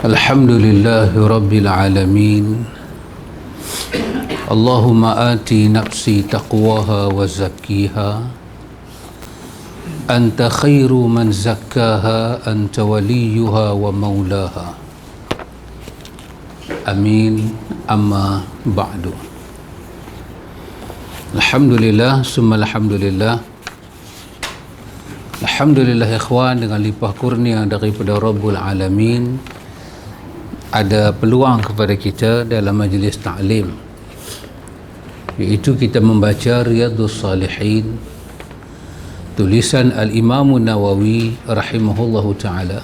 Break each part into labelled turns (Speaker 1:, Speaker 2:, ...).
Speaker 1: Alhamdulillahi Rabbil Alamin. Allahumma ati nafsi taqwaha wa zakkiha anta khairu man zakkaha anta waliyuha wa maulaha. Amin. Amma ba'du. Alhamdulillah summa alhamdulillah. Alhamdulillah ikhwan, dengan limpah kurnia daripada Rabbul Alamin ada peluang kepada kita dalam majlis ta'lim, iaitu kita membaca Riyadhus Salihin tulisan Al-Imam Nawawi rahimahullahu ta'ala,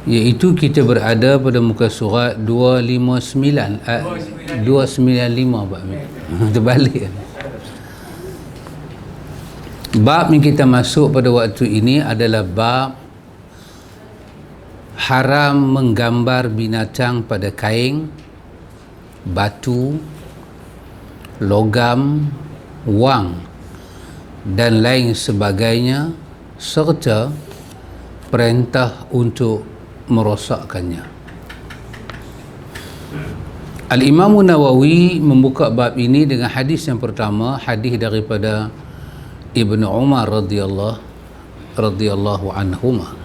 Speaker 1: iaitu kita berada pada muka surat 259 295 Pak Amir. Terbalik. Bab yang kita masuk pada waktu ini adalah bab haram menggambar binatang pada kain, batu, logam, wang dan lain sebagainya, serta perintah untuk merosakkannya. Al-Imam Nawawi membuka bab ini dengan hadis yang pertama, hadis daripada Ibnu Umar radhiyallahu anhuma.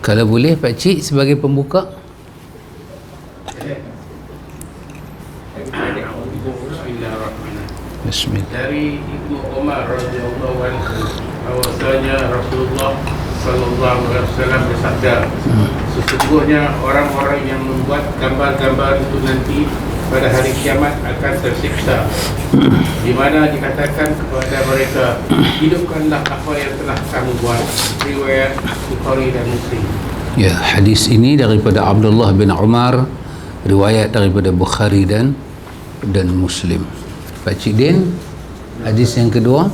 Speaker 1: Kalau boleh Pak Cik sebagai pembuka. Bismillah.
Speaker 2: Dari Ibnu Umar radhiyallahu anhu, bahwasanya Rasulullah sallallahu alaihi wasallam bersabda, sesungguhnya orang-orang yang membuat gambar-gambar itu nanti pada hari kiamat akan tersiksa, di mana dikatakan kepada mereka, hidupkanlah apa yang telah kamu buat. Riwayat Bukhari dan Muslim.
Speaker 1: Ya, hadis ini daripada Abdullah bin Umar, riwayat daripada Bukhari dan Muslim. Pak Cik Din, hadis yang kedua.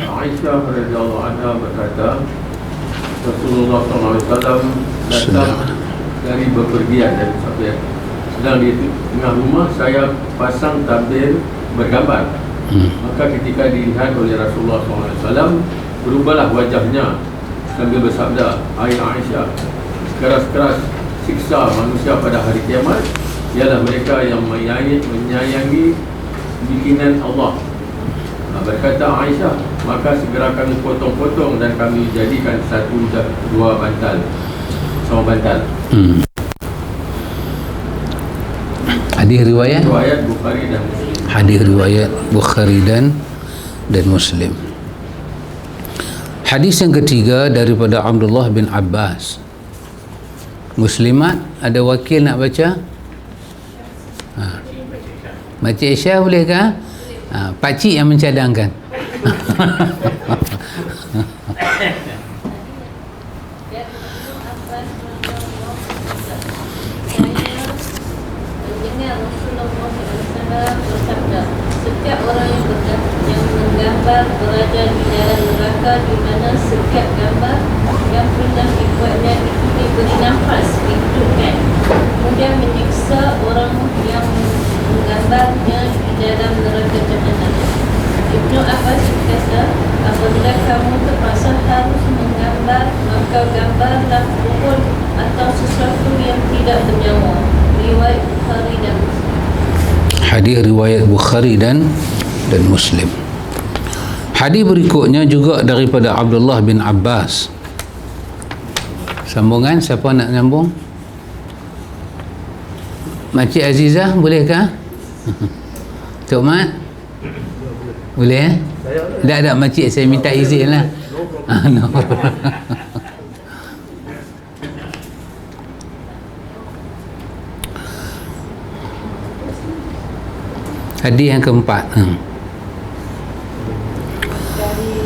Speaker 3: Aisyah radhiyallahu anha berkata, Rasulullah SAW datang dari bepergian dari Sahabat. Sedang di tengah rumah saya pasang tabir bergambar. Maka ketika dilihat oleh Rasulullah SAW, berubahlah wajahnya sambil bersabda, "Hai Aisyah, keras-keras siksa manusia pada hari kiamat ialah mereka yang menyayangi bikinan Allah." Berkata Aisyah, maka segera kami potong-potong dan kami jadikan dua bantal, sama bantal.
Speaker 1: Hadis riwayat
Speaker 3: Bukhari dan Muslim.
Speaker 1: Hadis riwayat Bukhari dan Muslim. Hadis yang ketiga daripada Abdullah bin Abbas. Muslimat, ada wakil nak baca? Makcik Aisyah bolehkah? Pakcik yang mencadangkan.
Speaker 4: Setiap orang yang menggambar berada di dalam neraka, di mana setiap gambar yang pernah dibuatnya itu diberi nafas, dihidupkan, kemudian menyiksa orang yang menggambarnya di dalam neraka jahanam. Ibnu Abbas berkata, apabila kamu terpaksa harus menggambar, maka gambarlah pohon atau sesuatu yang tidak bernyawa. Riwayat Bukhari dan Muslim.
Speaker 1: Hadis riwayat Bukhari dan Muslim. Hadis berikutnya juga daripada Abdullah bin Abbas. Sambungan, siapa nak sambung? Makcik Azizah bolehkah? Tok Mat? Boleh? Tak makcik, saya minta izin lah. No. Hadis yang keempat.
Speaker 5: Dari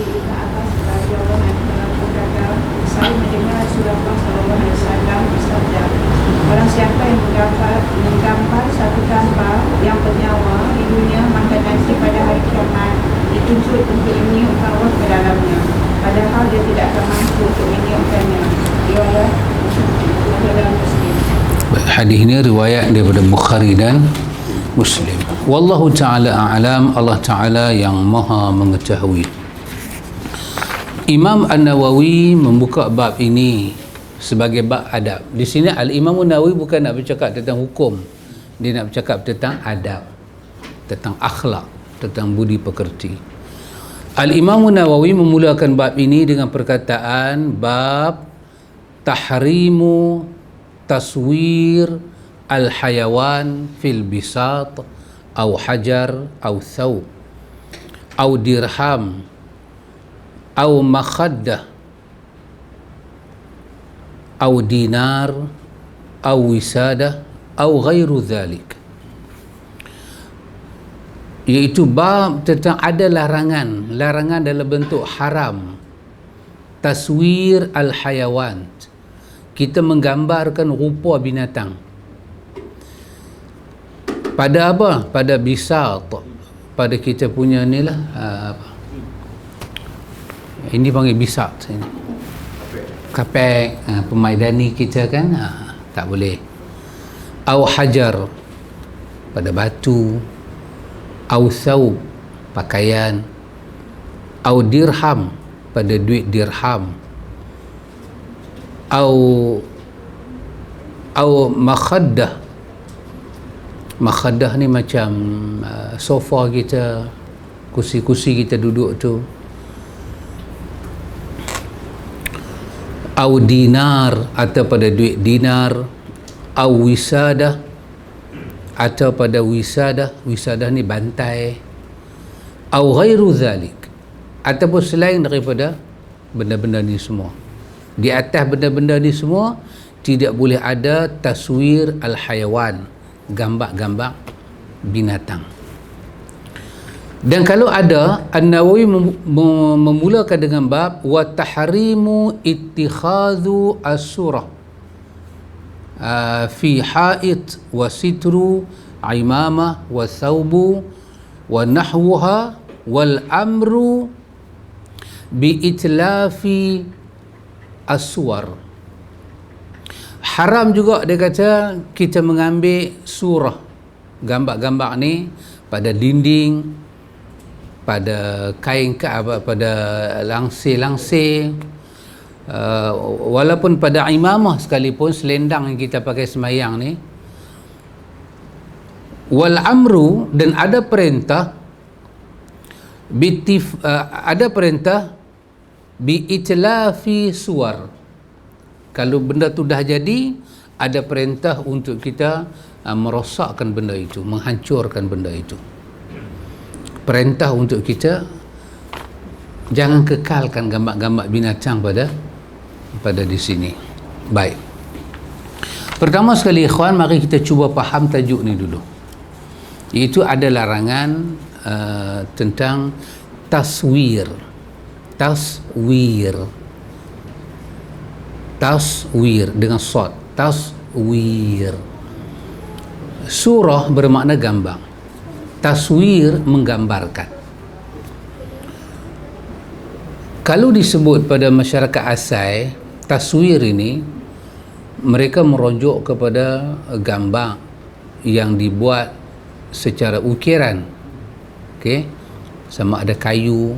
Speaker 5: Ibn Abbas radhiyallahu anhu berkata, saya mendengar Rasulullah SAW bersabda, barang siapa yang menggambar satu gambar yang bernyawa di dunia, maka nanti pada hari kiamat dituntut untuk meniupkan roh ke dalamnya, padahal dia tidak akan mampu untuk meniupkannya. Riwayat Muslim.
Speaker 1: Hadis ini riwayat daripada Bukhari dan Muslim. Wallahu ta'ala a'lam. Allah Ta'ala yang maha mengetahui. Imam An-Nawawi membuka bab ini sebagai bab adab. Di sini Al-Imam An-Nawawi bukan nak bercakap tentang hukum, dia nak bercakap tentang adab, tentang akhlak, tentang budi pekerti. Al-Imam An-Nawawi memulakan bab ini dengan perkataan bab tahrimu taswir al-hayawan fil bisat au hajar au thawb au dirham au makhaddah au dinar au wisadah au ghairu dhalik, iaitu bab tentang ada larangan dalam bentuk haram taswir al-hayawan, kita menggambarkan rupa binatang pada apa? Pada bisat, pada kita punya ni lah, ini panggil bisat ini. Kapek, pemaidani kita kan, tak boleh. Au hajar, pada batu. Au thawb, pakaian. Au dirham, pada duit dirham. Au makhaddah. Makhaddah ni macam sofa kita, kursi-kursi kita duduk tu. Au dinar, atau pada duit dinar. Au wisadah, atau pada wisadah. Wisadah ni bantai. Au ghairu dhalik, ataupun selain daripada benda-benda ni semua. Di atas benda-benda ni semua tidak boleh ada taswir al-hayawan, gambar-gambar binatang. Dan kalau ada, An-Nawawi memulakan dengan bab wa tahrimu ittikhadhu as-surah fi ha'it wa sitru imamah wa thawbu wa nahwuha wal amru bi itlafi as-suwar. Haram juga dia kata kita mengambil surah, gambar-gambar ni pada dinding, pada kain pada langsir-langsir, walaupun pada imamah sekalipun, selendang yang kita pakai semayang ni. Wal amru, dan ada perintah bi itlafi suwar. Kalau benda tu dah jadi, ada perintah untuk kita merosakkan benda itu, menghancurkan benda itu. Perintah untuk kita jangan kekalkan gambar-gambar binatang pada di sini. Baik. Pertama sekali ikhwan, mari kita cuba faham tajuk ni dulu. Iaitu ada larangan tentang taswir. Taswir dengan sad. Taswir. Surah bermakna gambar. Taswir menggambarkan. Kalau disebut pada masyarakat asal, taswir ini mereka merujuk kepada gambar yang dibuat secara ukiran. Okey, sama ada kayu,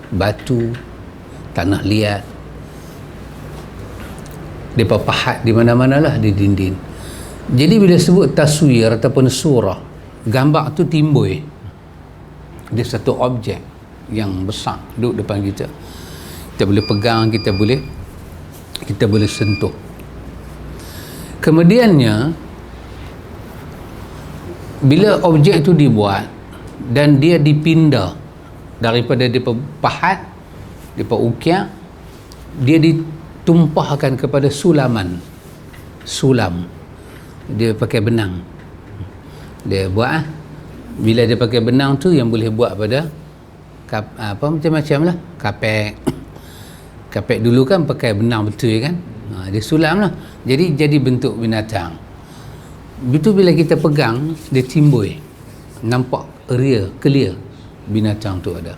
Speaker 1: batu, tanah liat. Mereka pahat di mana-mana lah di dinding. Jadi bila sebut taswir ataupun surah, gambar tu timbul. Dia satu objek yang besar duduk depan kita. Kita boleh pegang, kita boleh sentuh. Kemudiannya, bila objek tu dibuat dan dia dipindah daripada dia pahat, dia ukir, dia ditumpahkan kepada sulam. Dia pakai benang. Dia buat bila dia pakai benang tu yang boleh buat pada macam-macam lah. Kapek dulu kan pakai benang betul kan, dia sulam lah, jadi bentuk binatang. Betul, bila kita pegang dia timbul, nampak clear binatang tu ada.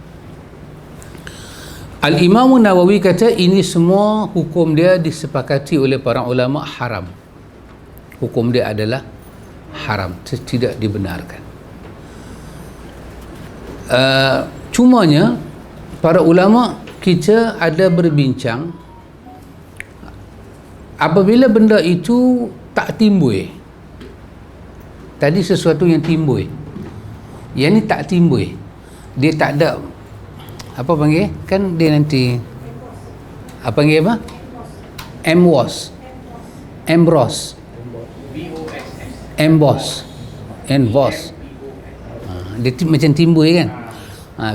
Speaker 1: Al-Imam Nawawi kata ini semua hukum dia disepakati oleh para ulama haram. Hukum dia adalah haram, tidak dibenarkan. Cumanya para ulama kita ada berbincang apabila benda itu tak timbul. Tadi sesuatu yang timbul, yang ni tak timbul, dia tak ada apa panggil, kan dia nanti apa panggil apa, emboss, dia macam timbul kan.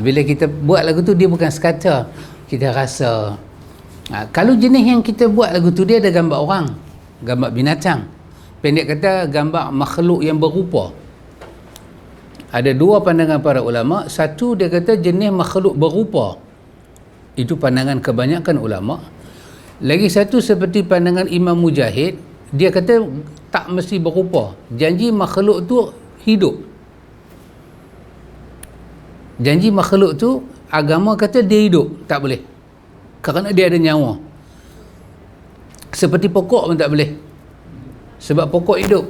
Speaker 1: Bila kita buat lagu tu, dia bukan sekata kita rasa. Kalau jenis yang kita buat lagu tu, dia ada gambar orang, gambar binatang, pendek kata gambar makhluk yang berupa. Ada dua pandangan para ulama. Satu, dia kata jenis makhluk berupa, itu pandangan kebanyakan ulama. Lagi satu seperti pandangan Imam Mujahid, dia kata tak mesti berupa, janji makhluk tu hidup. Janji makhluk tu, agama kata dia hidup, tak boleh, kerana dia ada nyawa. Seperti pokok pun tak boleh, sebab pokok hidup.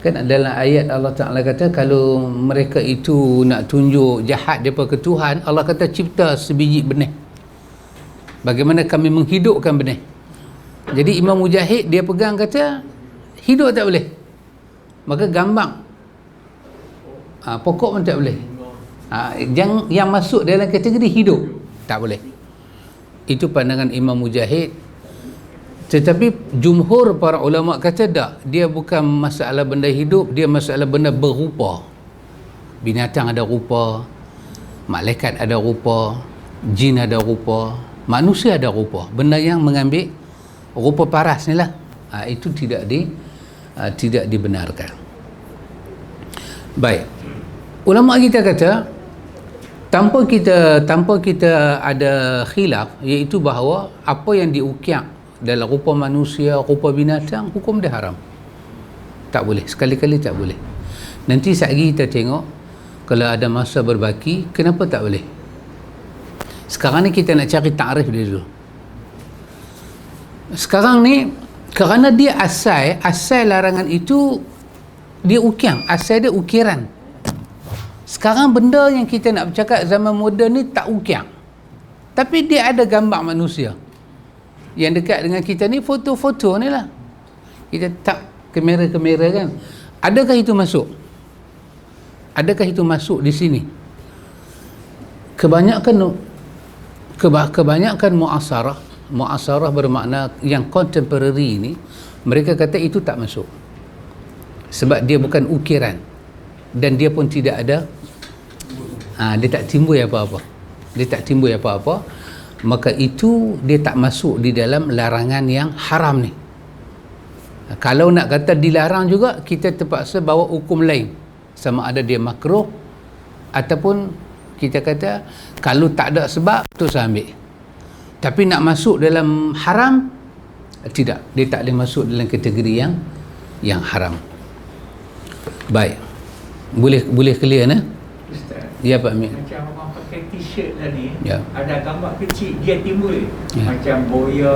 Speaker 1: Kan dalam ayat Allah Ta'ala kata, kalau mereka itu nak tunjuk jahat daripada ke Tuhan, Allah kata cipta sebiji benih, bagaimana kami menghidupkan benih. Jadi Imam Mujahid dia pegang kata hidup tak boleh, maka gambar pokok pun tak boleh. Yang masuk dalam kategori hidup tak boleh. Itu pandangan Imam Mujahid. Tetapi jumhur para ulama kata tak, dia bukan masalah benda hidup, dia masalah benda berupa. Binatang ada rupa, malaikat ada rupa, jin ada rupa, manusia ada rupa. Benda yang mengambil rupa paras ni lah, itu tidak dibenarkan. Baik, ulama kita kata tanpa kita ada khilaf, iaitu bahawa apa yang diukir dalam rupa manusia, rupa binatang, hukum dia haram, tak boleh, sekali-kali tak boleh. Nanti sekali kita tengok, kalau ada masa berbaki, kenapa tak boleh. Sekarang ni kita nak cari takrif dia dulu. Sekarang ni kerana dia asal larangan itu dia ukir, asal dia ukiran. Sekarang benda yang kita nak bercakap zaman moden ni tak ukir, tapi dia ada gambar manusia. Yang dekat dengan kita ni foto-foto ni lah, kita tak kamera-kamera kan. Adakah itu masuk? Adakah itu masuk di sini? Kebanyakan muasarah bermakna yang contemporary ni, mereka kata itu tak masuk, sebab dia bukan ukiran dan dia pun tidak ada, dia tak timbul apa-apa, maka itu dia tak masuk di dalam larangan yang haram ni. Kalau nak kata dilarang juga, kita terpaksa bawa hukum lain, sama ada dia makruh ataupun kita kata kalau tak ada sebab tu saya ambil. Tapi nak masuk dalam haram, tidak, dia tak boleh masuk dalam kategori yang haram. Baik, boleh clear nah?
Speaker 6: Ustaz,
Speaker 1: ya Pak Amir.
Speaker 6: macam orang pakai t-shirt tadi,
Speaker 1: Ya.
Speaker 6: ada gambar kecil dia timbul,
Speaker 1: Ya.
Speaker 6: macam boya,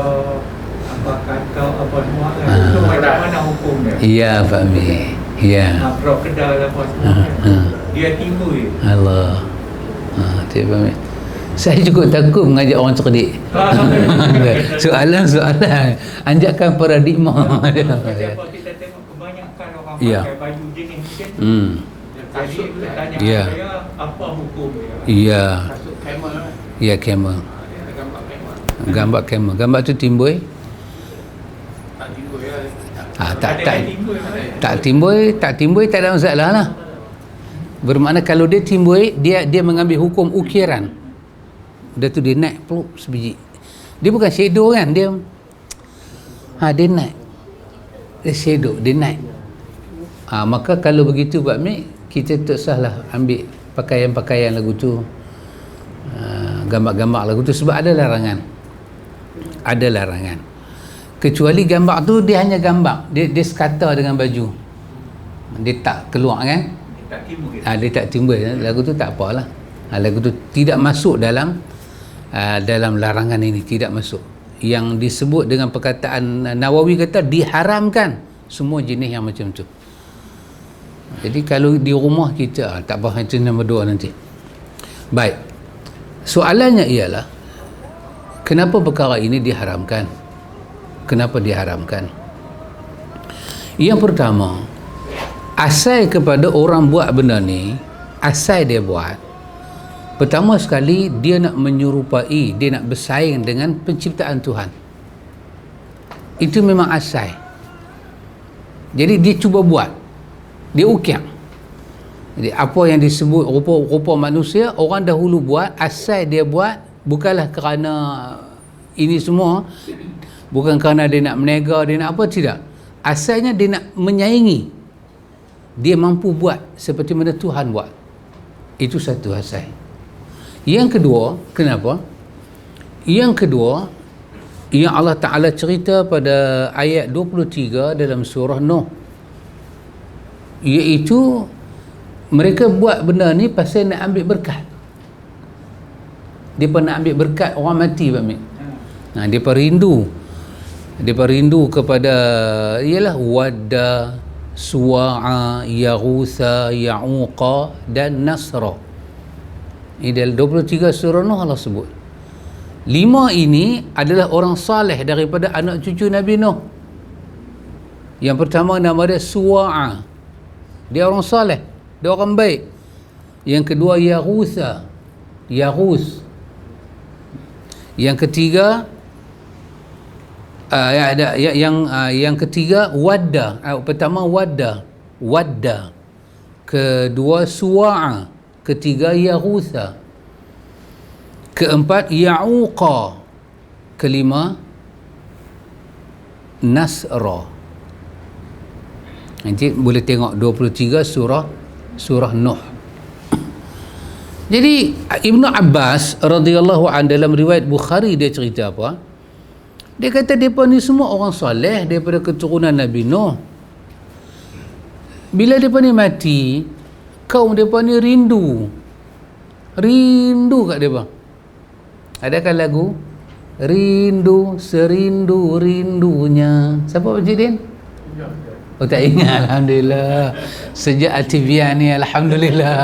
Speaker 6: apa kakao, apa semua lah. Itu macam mana hukum dia?
Speaker 1: Ya Pak Amir, ya.
Speaker 6: Krokodil apa semua dia timbul.
Speaker 1: Allah. Pak Amir, saya cukup takut mengajak orang cerdik. Soalan anjakan paradigma.
Speaker 6: Macam kita tengok kebanyakan orang
Speaker 1: Ya.
Speaker 6: pakai baju jenis macam tu. Jadi kita tanya
Speaker 1: Ya.
Speaker 6: saya apa hukum dia?
Speaker 1: Ya,
Speaker 2: Masuk camel lah.
Speaker 1: ya camel.
Speaker 2: Dia ada gambar camel.
Speaker 1: Gambar camel. Gambar tu timbul.
Speaker 2: Tak timbul ya.
Speaker 6: Ada yang timbul kan?
Speaker 1: Tak timbul tak ada masalah lah. Bermakna kalau dia timbul, dia mengambil hukum ukiran. Dia tu dia naik peluk sebiji. Dia bukan shadow kan, dia naik. Dia shadow, dia naik. Maka kalau begitu Pak Mik, kita tak sahlah ambil pakaian-pakaian lagu tu, gambar-gambar lagu tu, sebab ada larangan. Kecuali gambar tu dia hanya gambar, dia sekata dengan baju, dia tak keluar kan,
Speaker 6: Tak timbul gitu.
Speaker 1: dia tak timbul, lagu tu tak apalah. Lagu tu tidak masuk dalam larangan ini, tidak masuk. Yang disebut dengan perkataan Nawawi kata diharamkan semua jenis yang macam tu. Jadi kalau di rumah kita, tak apa, itu nombor 2 nanti. Baik, soalannya ialah Kenapa perkara ini diharamkan? Kenapa diharamkan? Yang pertama, asal kepada orang buat benda ni, asal dia buat, pertama sekali dia nak menyerupai, dia nak bersaing dengan penciptaan Tuhan. Itu memang asal. Jadi dia cuba buat, dia ukiang. Jadi apa yang disebut rupa-rupa manusia, orang dahulu buat, asal dia buat bukanlah kerana ini semua, bukan kerana dia nak menega, dia nak apa, tidak. Asalnya dia nak menyaingi, dia mampu buat seperti mana Tuhan buat. Itu satu asal. Yang kedua, kenapa? Yang kedua, yang Allah Ta'ala cerita pada ayat 23 dalam surah Nuh, iaitu mereka buat benda ni pasal nak ambil berkat. Dia nak ambil berkat orang mati, Pak Mik. Dia rindu kepada ialah Wadda, Suwa'a, Yaghutha, Ya'uqa dan Nasra. Ini dalam 23 surah Nuh Allah sebut. 5 ini adalah orang saleh daripada anak cucu Nabi Nuh. Yang pertama nama dia Suwa'a, dia orang saleh, dia orang baik. Yang kedua Yaghutha, Yaghuth. Yang ketiga yang ketiga Wadda. Pertama Wadda, kedua Suwa'a, ketiga Yaghutha, keempat Ya'uqa, kelima Nasra. Nanti boleh tengok 23 surah Nuh. Jadi Ibnu Abbas radhiyallahu an dalam riwayat Bukhari dia cerita apa? Dia kata mereka ni semua orang soleh daripada keturunan Nabi Nuh. Bila mereka ni mati, kaum mereka ni rindu kat mereka. Adakah lagu? Rindu serindu-rindunya. Siapa Pak Cik Din? Oh tak ingat. Alhamdulillah. Sejak Ativian ni Alhamdulillah.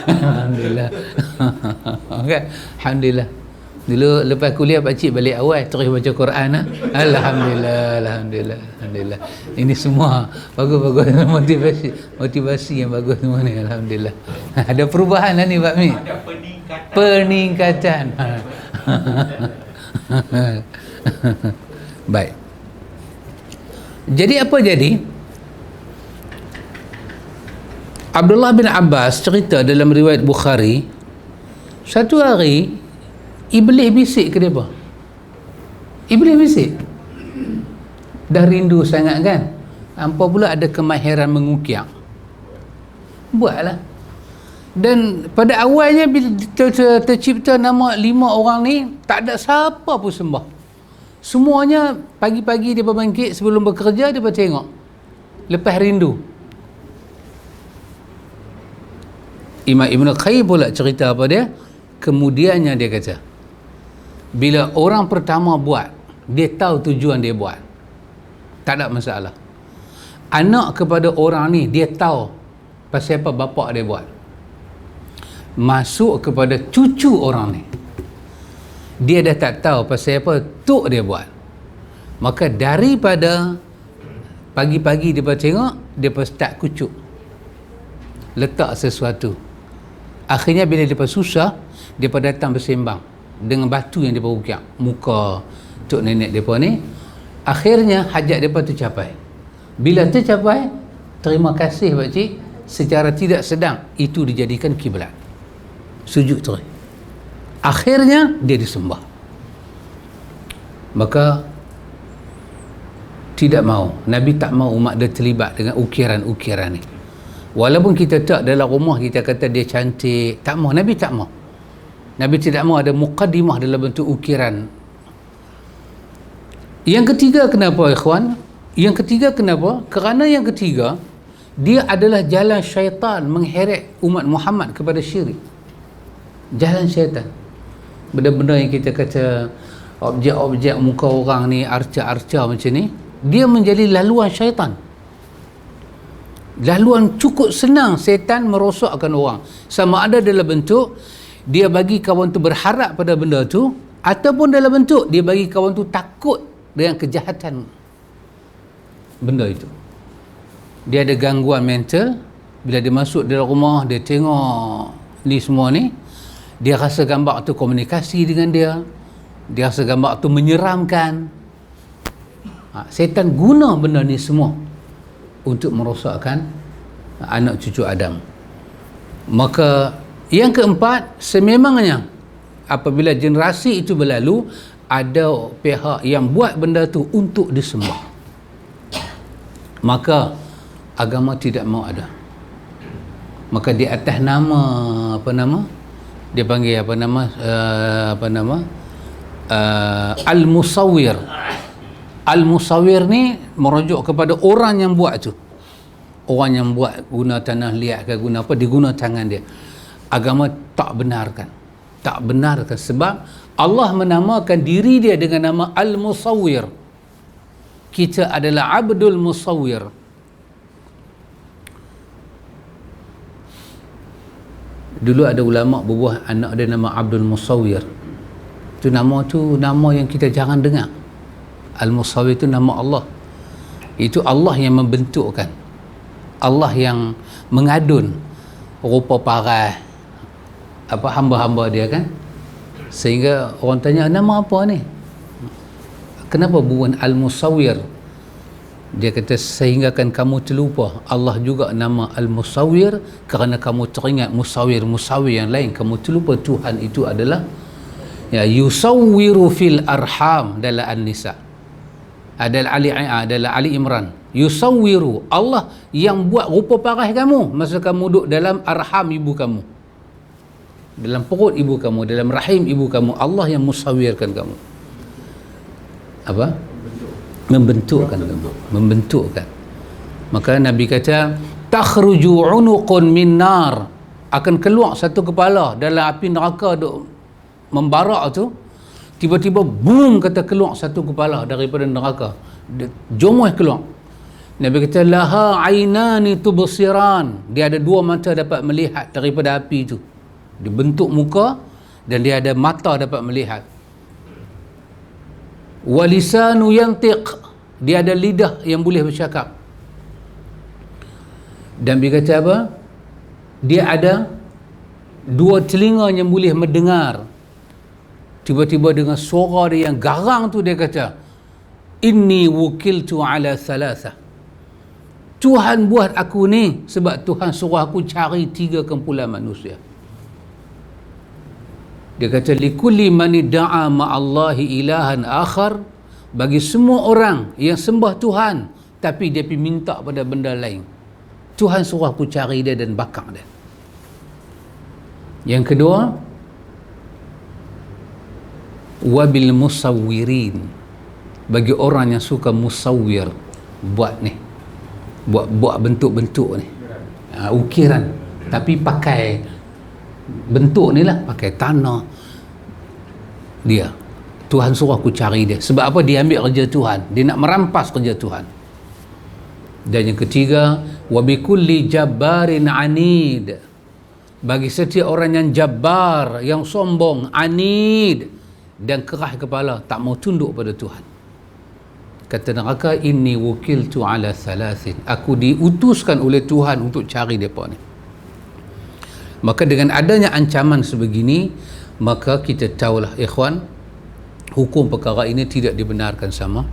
Speaker 1: Alhamdulillah. Okay. Alhamdulillah. Dulu lepas kuliah Pak Cik balik awal terus baca Quran. Alhamdulillah. Ini semua bagus motivasi yang bagus semua ni. Alhamdulillah. Ada perubahan lah ni Pak Mi.
Speaker 6: Ada
Speaker 1: Peningkatan. Baik. Jadi apa jadi? Abdullah bin Abbas cerita dalam riwayat Bukhari, satu hari Iblis bisik ke mereka. Iblis bisik. Dah rindu sangat kan? Hampa pula ada kemahiran mengukiang. Buatlah. Dan pada awalnya bila tercipta nama 5 orang ni, tak ada siapa pun sembah. Semuanya pagi-pagi dia berbangkit sebelum bekerja, dia tengok. Lepas rindu. Imam Ibn Qayyim pula cerita apa dia? Kemudiannya dia kata, bila orang pertama buat, dia tahu tujuan dia buat, tak ada masalah. Anak kepada orang ni, dia tahu pasal apa bapak dia buat. Masuk kepada cucu orang ni, dia dah tak tahu pasal apa tok dia buat. Maka daripada pagi-pagi dia tengok, dia start kucuk, letak sesuatu. Akhirnya bila dia susah, dia datang bersembang dengan batu yang dia ukiak muka tok nenek dia ni. Akhirnya hajat dia tercapai. Bila tercapai, terima kasih Pak Cik, secara tidak sedang itu dijadikan kiblat, sujud terus. Akhirnya dia disembah. Maka tidak mau, Nabi tak mau umat dia terlibat dengan ukiran-ukiran ni. Walaupun kita tak dalam rumah kita kata dia cantik, tak mau, Nabi tak mau. Nabi tidak mau ada muqaddimah dalam bentuk ukiran. Yang ketiga kenapa ikhwan? Yang ketiga kenapa? Kerana yang ketiga, dia adalah jalan syaitan mengheret umat Muhammad kepada syirik. Jalan syaitan. Benda-benda yang kita kata objek-objek muka orang ni, arca-arca macam ni, dia menjadi laluan syaitan. Laluan cukup senang syaitan merosakkan orang. Sama ada dalam bentuk dia bagi kawan tu berharap pada benda tu, ataupun dalam bentuk dia bagi kawan tu takut dengan kejahatan benda itu. Dia ada gangguan mental, bila dia masuk dalam rumah, dia tengok ni semua ni, dia rasa gambar tu komunikasi dengan dia rasa gambar tu menyeramkan. Setan guna benda ni semua untuk merosakkan anak cucu Adam. Maka yang keempat, sememangnya apabila generasi itu berlalu, ada pihak yang buat benda tu untuk disembah, maka agama tidak mau ada. Maka di atas nama dia panggil al-musawwir. Al-musawwir ni merujuk kepada orang yang buat tu. Orang yang buat guna tanah liat ke guna apa, diguna tangan dia. Agama tak benarkan sebab Allah menamakan diri dia dengan nama al-musawwir. Kita adalah abdul musawwir. Dulu ada ulama berbuah anak dia nama Abdul Musawwir. Tu nama yang kita jarang dengar. Al-Musawwir itu nama Allah. Itu Allah yang membentukkan, Allah yang mengadun rupa paras hamba-hamba dia kan, sehingga orang tanya nama apa ni, kenapa bukan Al-Musawwir? Dia kata sehinggakan kamu terlupa Allah juga nama Al-Musawwir, kerana kamu teringat musawwir yang lain, kamu terlupa Tuhan itu adalah yusawwiru fil arham dalam An-Nisa, adalah Ali Imran. Yusawwiru, Allah yang buat rupa paras kamu masa kamu duduk dalam arham ibu kamu, dalam perut ibu kamu, dalam rahim ibu kamu. Allah yang musawwirkan kamu. Membentukkan. Maka Nabi kata takhruju unuqun min nar, akan keluar satu kepala dalam api neraka duk membarak tu, tiba-tiba boom, kata keluar satu kepala daripada neraka, jomoh keluar. Nabi kata laha ainani tubsiran, dia ada dua mata dapat melihat daripada api tu. Dia bentuk muka dan dia ada mata dapat melihat. Walisanu yantiq, dia ada lidah yang boleh bercakap. Dan dia kata apa? Dia ada dua telinga yang boleh mendengar. Tiba-tiba dengan suara dia yang garang tu, dia kata inni wukiltu ala thalatha, Tuhan buat aku ni sebab Tuhan suruh aku cari 3 kumpulan manusia. Dia kata likulli man da'a ma'allahi ilahan akhar, bagi semua orang yang sembah Tuhan tapi dia pergi minta pada benda lain, Tuhan suruh aku cari dia dan bakar dia. Yang kedua, wabil musawwirin, bagi orang yang suka musawwir, buat bentuk-bentuk ni, ukiran, tapi pakai bentuk ni lah, pakai tanah. Dia Tuhan suruh aku cari dia. Sebab apa? Dia ambil kerja Tuhan, dia nak merampas kerja Tuhan. Dan yang ketiga, wabikulli jabbarin anid, bagi setiap orang yang jabbar, yang sombong, anid, dan keras kepala, tak mau tunduk pada Tuhan. Kata neraka, inni wukiltu ala thalathin, aku diutuskan oleh Tuhan untuk cari mereka ni. Maka dengan adanya ancaman sebegini, maka kita tahulah ikhwan, hukum perkara ini tidak dibenarkan sama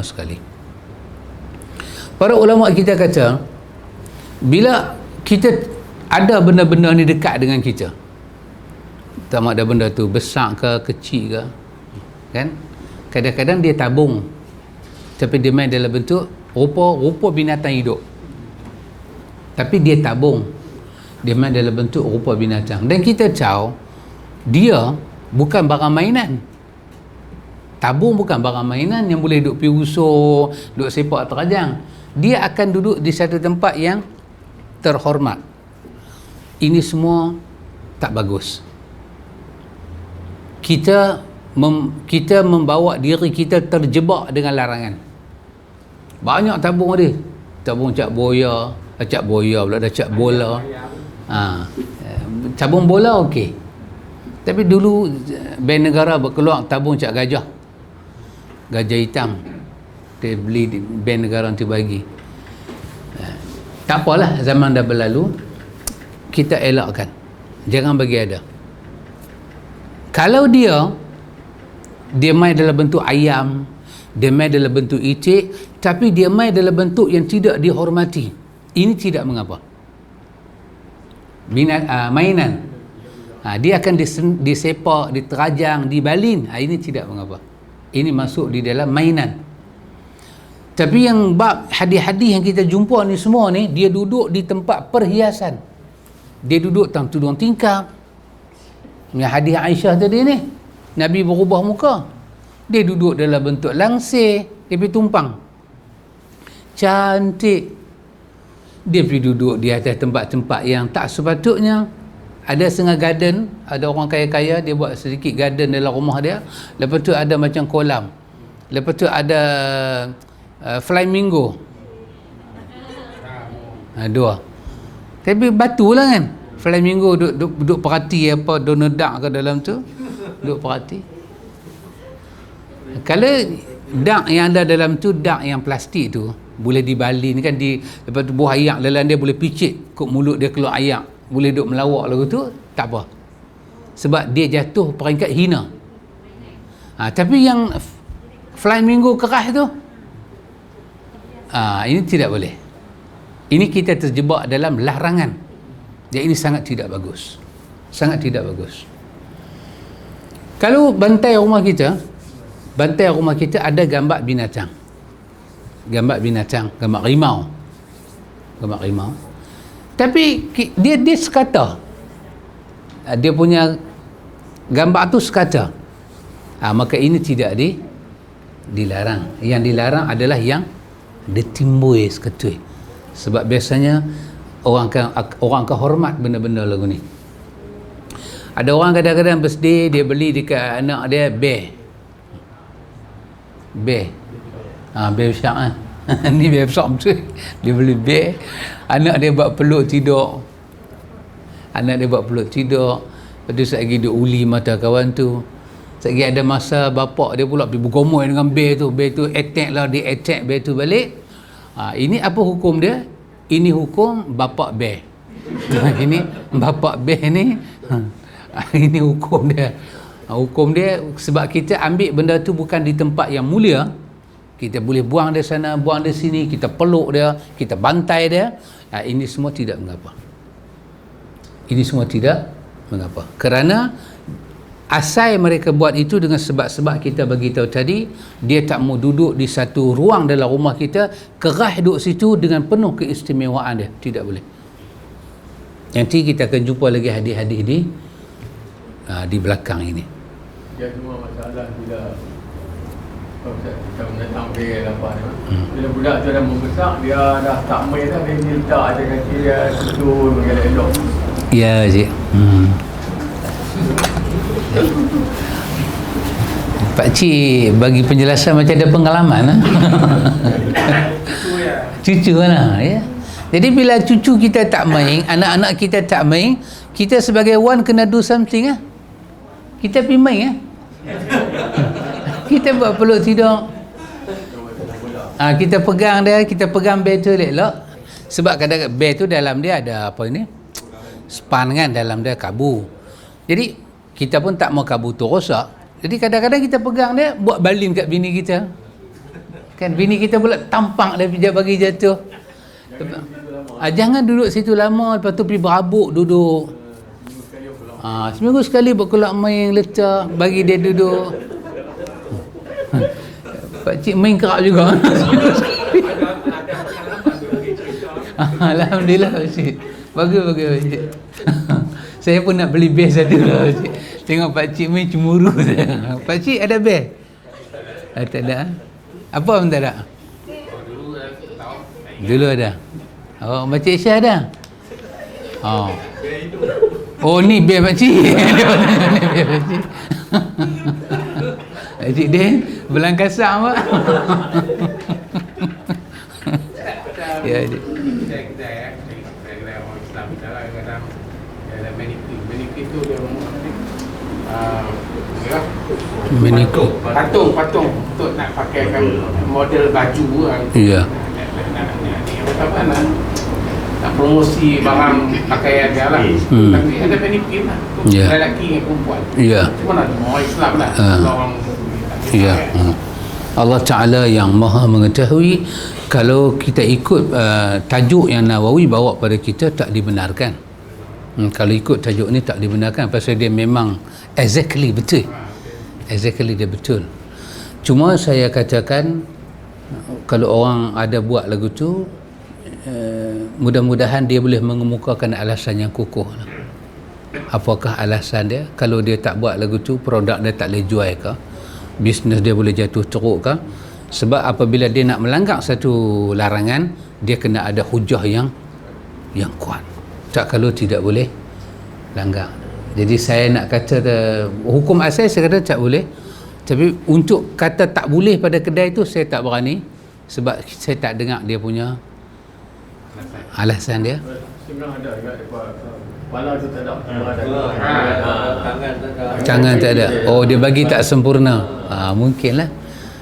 Speaker 1: sekali. Para ulama kita kata, bila kita ada benda-benda ni dekat dengan kita, tak ada benda tu besar ke kecil ke, kan, kadang-kadang dia tabung tapi dia main dalam bentuk rupa binatang hidup, tapi dia tabung, dia main dalam bentuk rupa binatang, dan kita tahu dia bukan barang mainan. Tabung bukan barang mainan yang boleh duduk pergi usur, duduk sepak terajang. Dia akan duduk di satu tempat yang terhormat. Ini semua tak bagus. Kita membawa diri kita terjebak dengan larangan. Banyak tabung dia, tabung cak bola pula dah cak bola. Tabung bola okey, Tapi dulu bank negara berkeluar tabung cak gajah hitam, dia beli di bank negara nanti bagi. Tak apalah, zaman dah berlalu, kita elakkan, jangan bagi ada. Kalau dia main dalam bentuk ayam, dia main dalam bentuk icik, tapi dia main dalam bentuk yang tidak dihormati, ini tidak mengapa. Mainan, dia akan disepak, diterajang, dibalin, ini tidak mengapa. Ini masuk di dalam mainan. Tapi yang bab hadis-hadis yang kita jumpa ni semua ni, dia duduk di tempat perhiasan, dia duduk dalam tudung tingkap. Yang hadis Aisyah tadi ni, Nabi berubah muka, dia duduk dalam bentuk langsir, dia pergi tumpang, cantik, dia pergi duduk di atas tempat-tempat yang tak sepatutnya. Ada setengah garden, ada orang kaya-kaya, dia buat sedikit garden dalam rumah dia, lepas tu ada macam kolam, lepas tu ada flamingo, dua, tapi batu lah kan, flamingo duduk perhati apa Donald Duck ke dalam tu, duduk perhati. Kalau duck yang ada dalam tu, duck yang plastik tu boleh dibalin kan, lepas tu buah ayak dalam dia boleh picit kok mulut dia keluar ayak, boleh duduk melawak lagu tu, tak apa, sebab dia jatuh peringkat hina. Tapi yang flamingo keras tu, ini tidak boleh. Ini kita terjebak dalam larangan. Dan ini sangat tidak bagus. Sangat tidak bagus. Kalau bantai rumah kita ada gambar binatang. Gambar binatang, gambar rimau. Gambar rimau. Tapi dia sekata. Dia punya gambar tu sekata. Maka ini tidak dilarang. Yang dilarang adalah yang ditimbui seketui, sebab biasanya orang akan hormat benda-benda lagu ni. Ada orang kadang-kadang birthday dia beli dekat anak dia bear shark kan. Ni bear shark betul, dia beli bear, anak dia buat peluk tidur, lepas tu sekali dia uli mata kawan tu. Sekali ada masa bapak dia pula pergi bergomoi dengan bear tu attack lah, dia attack bear tu balik. Ini apa hukum dia? Ini hukum bapak bear. Ini bapak bear ni, ini hukum dia. Hukum dia sebab kita ambil benda tu bukan di tempat yang mulia, kita boleh buang dia sana, buang dia sini, kita peluk dia, kita bantai dia. Ini semua tidak mengapa. Ini semua tidak mengapa. Kerana asal mereka buat itu dengan sebab-sebab kita bagi tahu tadi, dia tak mau duduk di satu ruang dalam rumah kita, kerah duduk situ dengan penuh keistimewaan dia, tidak boleh. Nanti kita akan jumpa lagi hadis-hadis di belakang ini.
Speaker 3: Dia cuma masalah bila kita menentang bear apa ni. Bila budak tu dah membesar, dia dah tak main dah, dia letak aja kaki dia betul mengelak elok.
Speaker 1: Ya, cik. Pak Cik bagi penjelasan macam ada pengalaman cucu lah ya. Jadi bila cucu kita tak main, anak-anak kita tak main, kita sebagai wan kena do something kita pergi main kita buat peluk tidur, kita pegang dia, kita pegang bear tu elok, sebab kadang-kadang bear tu dalam dia ada apa ini, span kan, dalam dia kabu. Jadi kita pun tak mau kabu tu rosak, jadi kadang-kadang kita pegang dia, buat balin kat bini kita kan, bini kita pula tampak dia bagi jatuh. Jangan duduk situ lama, lepas tu pergi berabuk duduk. Seminggu sekali berkelak main letak, bagi dia duduk. Pak Cik main kerap juga. Alhamdulillah Pak Cik, bagus Pak Cik. Saya pun nak beli bear satu lah Pak Cik. Tengok Pak Cik main cemburu. Pak Cik ada bear? Tak ada. Apa pun tak ada? Dulu ada. Oh, Makcik Aisyah ada? Oh ni bear Pak Cik. Ni bear Pak Cik. Pak Cik Den belang kasar Pak. Ya, Cik.
Speaker 2: Kita orang Islam kita lah kadang ada mannequin. Mannequin tu dia ya,
Speaker 1: Mannequin.
Speaker 2: patung untuk nak pakaikan model baju
Speaker 1: Ya.
Speaker 2: nak promosi barang pakaian dia lah. Tapi ada mannequin lah.
Speaker 1: Ya.
Speaker 2: Lelaki dengan perempuan.
Speaker 1: Ya.
Speaker 2: Cuma nak orang Islam lah. Orang
Speaker 1: Ya. Allah Ta'ala yang maha mengetahui. Kalau kita ikut tajuk yang Nawawi bawa pada kita, tak dibenarkan. Kalau ikut tajuk ni tak dibenarkan, pasal dia memang exactly betul. Exactly dia betul. Cuma saya katakan, kalau orang ada buat lagu tu, mudah-mudahan dia boleh mengemukakan alasan yang kukuh. Apakah alasan dia? Kalau dia tak buat lagu tu, produk dia tak boleh jual ke? Bisnes dia boleh jatuh teruk ke? Sebab apabila dia nak melanggar satu larangan, dia kena ada hujah yang kuat. Tak, kalau tidak boleh langgar. Jadi saya nak kata hukum asal saya kata tak boleh. Tapi untuk kata tak boleh pada kedai tu saya tak berani, sebab saya tak dengar dia punya alasan dia.
Speaker 3: Sebenarnya ada dekat kepala tu tak ada.
Speaker 1: Tangan tak ada. Oh, dia bagi tak sempurna. Mungkinlah.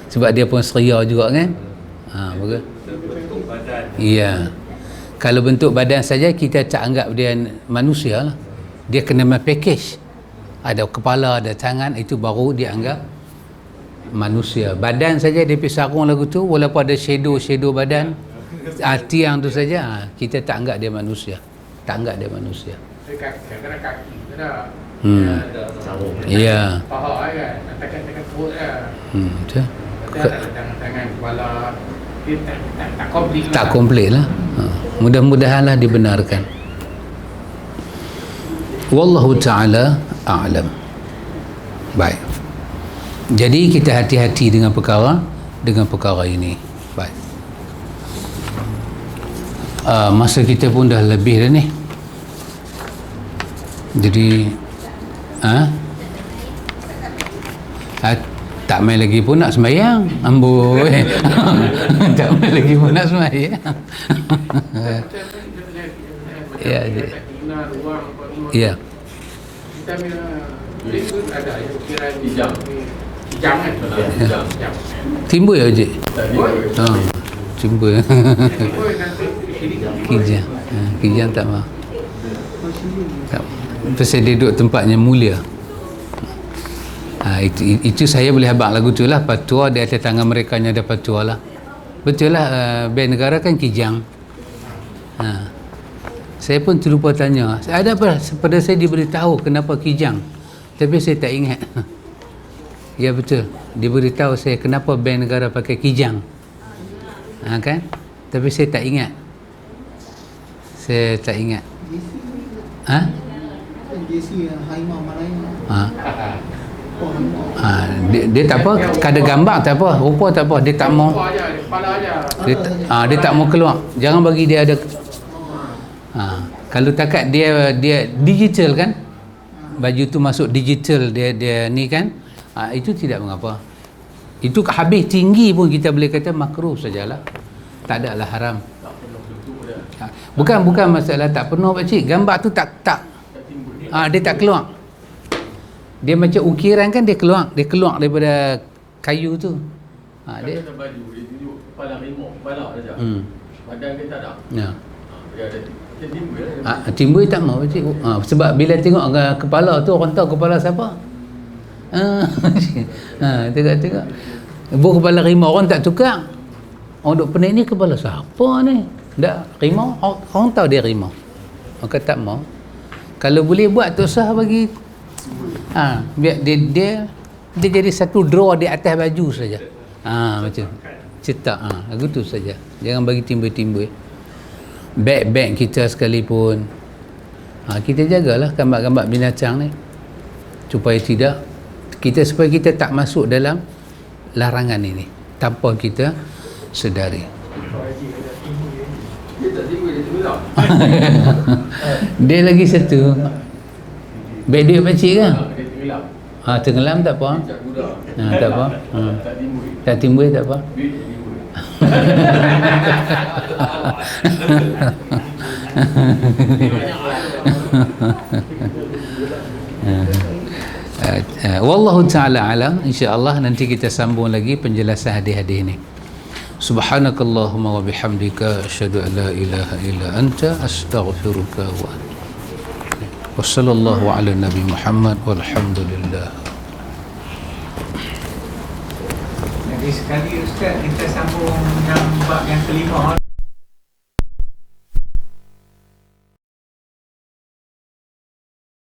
Speaker 1: Sebab dia pun seria juga kan. Betul. Iya. Kalau bentuk badan saja kita tak anggap dia manusia lah. Dia kena package. Ada kepala, ada tangan, itu baru dia anggap manusia. Badan saja dia pergi sarung lagu tu, walaupun ada shadow badan, tiang tu saja, kita tak anggap dia manusia. Tak anggap dia manusia.
Speaker 2: kaki ada.
Speaker 1: Ya.
Speaker 2: Paha kan, tekan perut kan.
Speaker 1: Betul.
Speaker 2: Tangan kepala dia tak komplit.
Speaker 1: Tak komplit lah. Mudah-mudahanlah dibenarkan. Wallahu ta'ala a'lam. Baik. Jadi kita hati-hati dengan perkara ini. Baik. Masa kita pun dah lebih dah ni. Jadi tak main lagi pun nak sembahyang. Amboi. Tak main lagi pun nak sembahyang. Ya, ya.
Speaker 2: Kita punya list pun ada ukiran hijab kan? Hijab.
Speaker 1: Timbul ya, Cik? Timbul. Kijang tak mau. Tak. Pasal dia duduk tempatnya mulia. Itu saya boleh habaq lagu tu lah. Patua di atas tangan mereka ada patua lah. Betul lah, band negara kan kijang. Saya pun terlupa tanya, ada apa pada saya diberitahu kenapa kijang, tapi saya tak ingat. Ya betul, diberitahu saya kenapa band negara pakai kijang, kan, tapi saya tak ingat. Dia tak apa, kada gambar tak apa, rupa tak apa, dia tak mau. Dia tak mau keluar. Jangan bagi dia ada. Kalau takat dia digital kan, baju tu masuk digital, dia ni kan, itu tidak mengapa. Itu habis tinggi pun kita boleh kata makruh sajalah, tak ada lah haram. Bukan masalah tak penuh pak cik, gambar tu tak dia tak keluar. Dia macam ukiran kan, dia keluar daripada kayu tu. Dia
Speaker 3: ada baju, dia tunjuk kepala rimau, kepala saja. Badan dia tak ada. Ya. Dia ada
Speaker 1: timbul tak mau cik. Sebab bila tengok kepala tu, orang tahu kepala siapa. Tengok buah kepala rimau, orang tak tukar. Orang duk pening ni kepala siapa ni? Tak rimau, orang tahu dia rimau. Maka tak mau. Kalau boleh buat tak usah bagi. Biar dia jadi satu draw di atas baju saja. Macam cetak lagu tu saja. Jangan bagi timbul-timbul. Beg kita sekalipun, kita jagalah gambar-gambar binatang ni supaya kita tak masuk dalam larangan ini tanpa kita sedari. Dia lagi satu beg dia pakcik kan? Tenggelam tak apa. Tak apa. Tak timbul tak apa. Wallahu ta'ala alam. InsyaAllah nanti kita sambung lagi penjelasan hadis-hadis ini. Subhanakallahumma wa bihamdika asyhadu an la ilaha illa anta astaghfiruka wa atubu ilaik. Wassallallahu ala nabi Muhammad walhamdulillah.
Speaker 6: Jadi sekali Ustaz kita sambung yang bab yang kelima